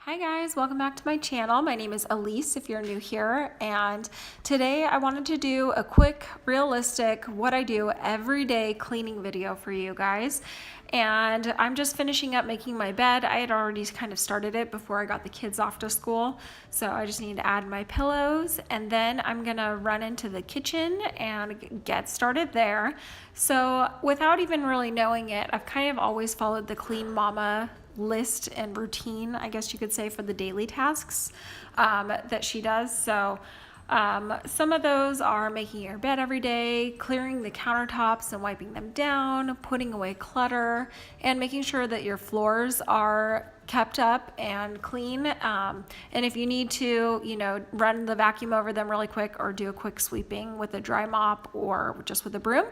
Hi guys, welcome back to my channel. My name is Elise if you're new here, and today I wanted to do a quick, realistic, what I do every day cleaning video for you guys. And I'm just finishing up making my bed. I had already kind of started it before I got the kids off to school, so I just need to add my pillows, and then I'm gonna run into the kitchen and get started there. So without even really knowing it, I've kind of always followed the Clean Mama list and routine, I guess you could say, for the daily tasks that she does. So some of those are making your bed every day, clearing the countertops and wiping them down, putting away clutter, and making sure that your floors are kept up and clean. And if you need to, run the vacuum over them really quick or do a quick sweeping with a dry mop or just with a broom.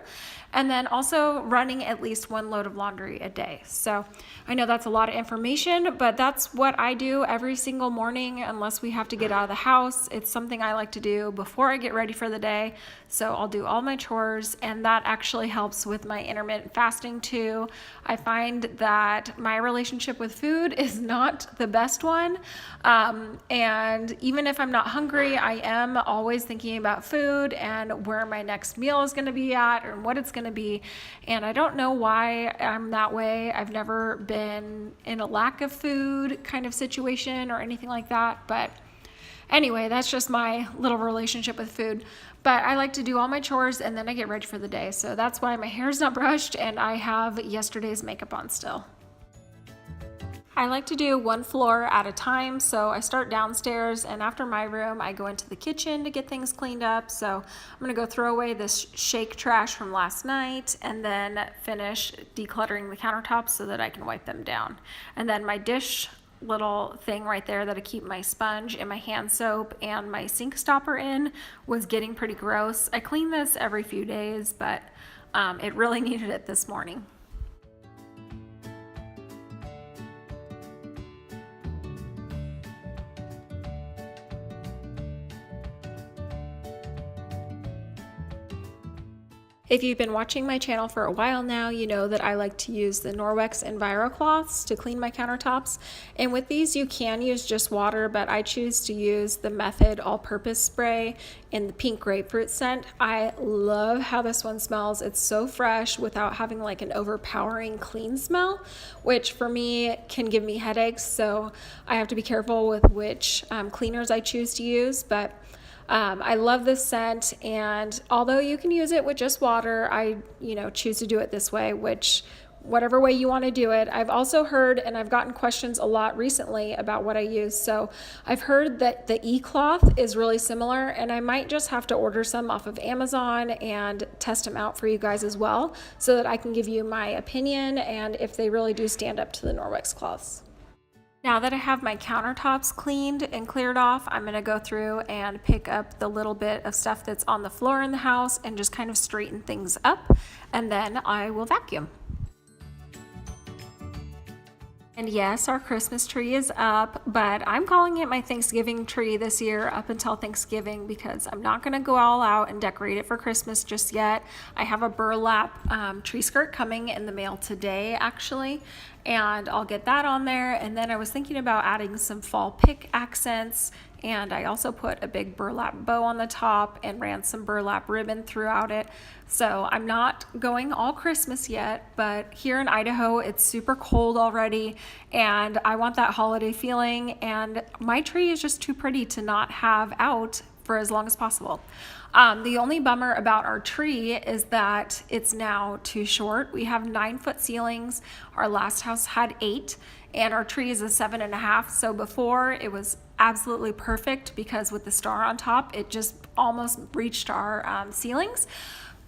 And then also running at least one load of laundry a day. So I know that's a lot of information, but that's what I do every single morning unless we have to get out of the house. It's something I like to do before I get ready for the day. So I'll do all my chores, and that actually helps with my intermittent fasting too. I find that my relationship with food is not the best one. And even if I'm not hungry, I am always thinking about food and where my next meal is going to be at and what it's going to be. And I don't know why I'm that way. I've never been in a lack of food kind of situation or anything like that. But anyway, that's just my little relationship with food. But I like to do all my chores and then I get ready for the day. So that's why my hair's not brushed and I have yesterday's makeup on still. I like to do one floor at a time, so I start downstairs, and after my room I go into the kitchen to get things cleaned up. So I'm gonna go throw away this shake trash from last night and then finish decluttering the countertops so that I can wipe them down. And then my dish little thing right there that I keep my sponge and my hand soap and my sink stopper in was getting pretty gross. I clean this every few days, but it really needed it this morning. If you've been watching my channel for a while now, you know that I like to use the Norwex Enviro cloths to clean my countertops. And with these, you can use just water, but I choose to use the Method all-purpose spray in the pink grapefruit scent. I love how this one smells. It's so fresh without having like an overpowering clean smell, which for me can give me headaches. So I have to be careful with which cleaners I choose to use, but I love this scent, and although you can use it with just water, I choose to do it this way, which whatever way you want to do it. I've also heard, and I've gotten questions a lot recently about what I use, so I've heard that the e-cloth is really similar, and I might just have to order some off of Amazon and test them out for you guys as well, so that I can give you my opinion and if they really do stand up to the Norwex cloths. Now that I have my countertops cleaned and cleared off, I'm going to go through and pick up the little bit of stuff that's on the floor in the house and just kind of straighten things up, and then I will vacuum. And yes, our Christmas tree is up, but I'm calling it my Thanksgiving tree this year up until Thanksgiving because I'm not going to go all out and decorate it for Christmas just yet. I have a burlap tree skirt coming in the mail today, actually, and I'll get that on there. And then I was thinking about adding some fall pick accents, and I also put a big burlap bow on the top and ran some burlap ribbon throughout it. So I'm not going all Christmas yet, but here in Idaho, it's super cold already, and I want that holiday feeling, and my tree is just too pretty to not have out for as long as possible. The only bummer about our tree is that it's now too short. We have 9-foot ceilings. Our last house had 8, and our tree is a 7.5. So before it was absolutely perfect because with the star on top, it just almost reached our ceilings.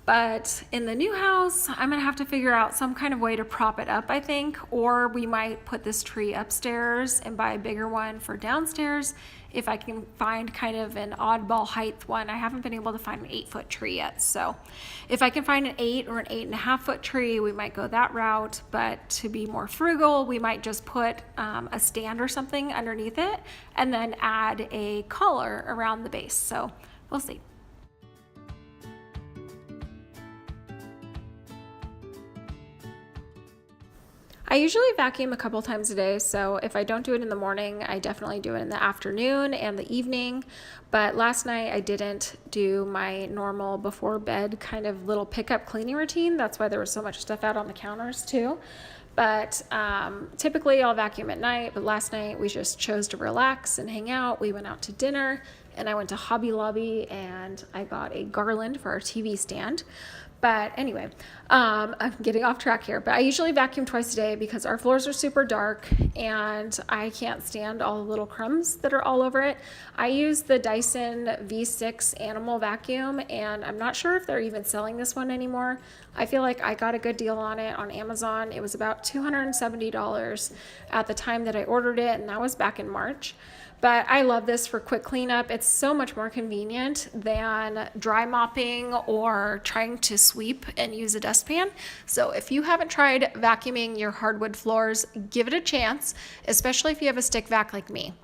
But in the new house, I'm gonna have to figure out some kind of way to prop it up, I think, or we might put this tree upstairs and buy a bigger one for downstairs if I can find kind of an oddball height one. I haven't been able to find an 8-foot tree yet. So if I can find an 8 or an 8.5-foot tree, we might go that route. But to be more frugal, we might just put a stand or something underneath it and then add a collar around the base. So we'll see. I usually vacuum a couple times a day, so if I don't do it in the morning, I definitely do it in the afternoon and the evening. But last night I didn't do my normal before bed kind of little pickup cleaning routine. That's why there was so much stuff out on the counters too. But typically I'll vacuum at night, but last night we just chose to relax and hang out. We went out to dinner and I went to Hobby Lobby and I got a garland for our TV stand. But anyway, I'm getting off track here, but I usually vacuum twice a day because our floors are super dark and I can't stand all the little crumbs that are all over it. I use the Dyson V6 animal vacuum and I'm not sure if they're even selling this one anymore. I feel like I got a good deal on it on Amazon. It was about $270 at the time that I ordered it, and that was back in March. But I love this for quick cleanup. It's so much more convenient than dry mopping or trying to sweep and use a dustpan. So if you haven't tried vacuuming your hardwood floors, give it a chance, especially if you have a stick vac like me.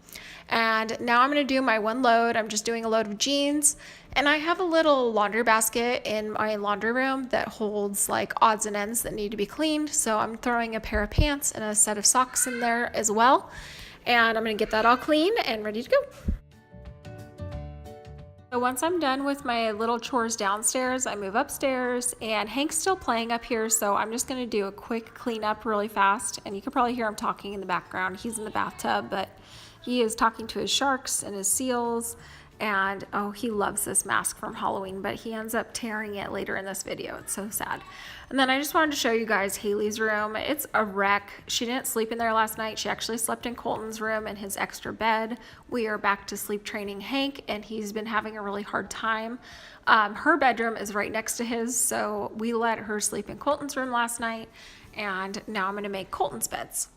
And now I'm going to do my one load. I'm just doing a load of jeans. And I have a little laundry basket in my laundry room that holds like odds and ends that need to be cleaned. So I'm throwing a pair of pants and a set of socks in there as well. And I'm going to get that all clean and ready to go. So once I'm done with my little chores downstairs, I move upstairs, and Hank's still playing up here, so I'm just going to do a quick cleanup really fast. And you can probably hear him talking in the background. He's in the bathtub, but he is talking to his sharks and his seals. And oh, he loves this mask from Halloween, but he ends up tearing it later in this video. It's so sad. And then I just wanted to show you guys Haley's room. It's a wreck. She didn't sleep in there last night. She actually slept in Colton's room in his extra bed. We are back to sleep training Hank, and he's been having a really hard time. Her bedroom is right next to his, so we let her sleep in Colton's room last night, and now I'm going to make Colton's beds.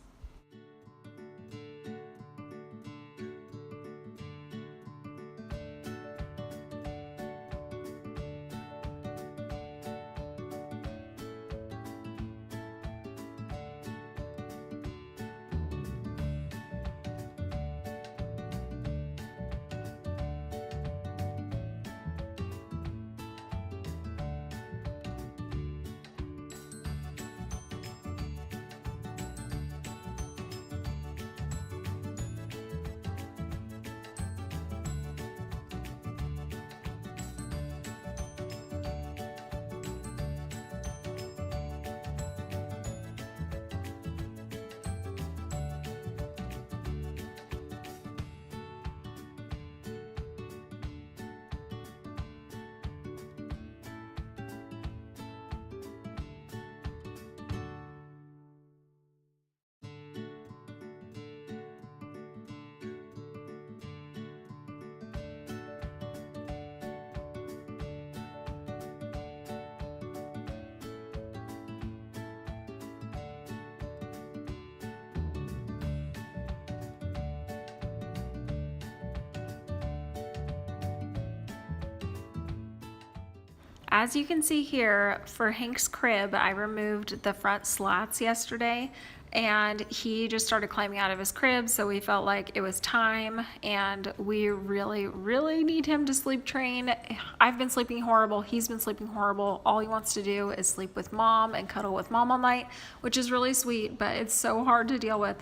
As you can see here, for Hank's crib, I removed the front slats yesterday, and he just started climbing out of his crib, so we felt like it was time, and we really need him to sleep train. I've been sleeping horrible. He's been sleeping horrible. All he wants to do is sleep with mom and cuddle with mom all night, which is really sweet, but it's so hard to deal with.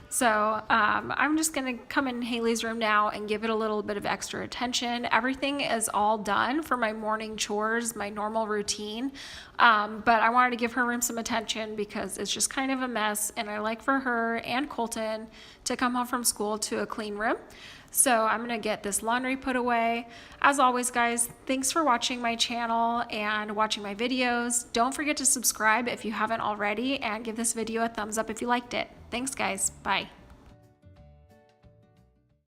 So I'm just going to come in Haley's room now and give it a little bit of extra attention. Everything is all done for my morning chores, my normal routine, but I wanted to give her room some attention because it's just kind of a mess, and I like for her and Colton to come home from school to a clean room. So I'm going to get this laundry put away. As always, guys, thanks for watching my channel and watching my videos. Don't forget to subscribe if you haven't already, and give this video a thumbs up if you liked it. Thanks, guys. Bye.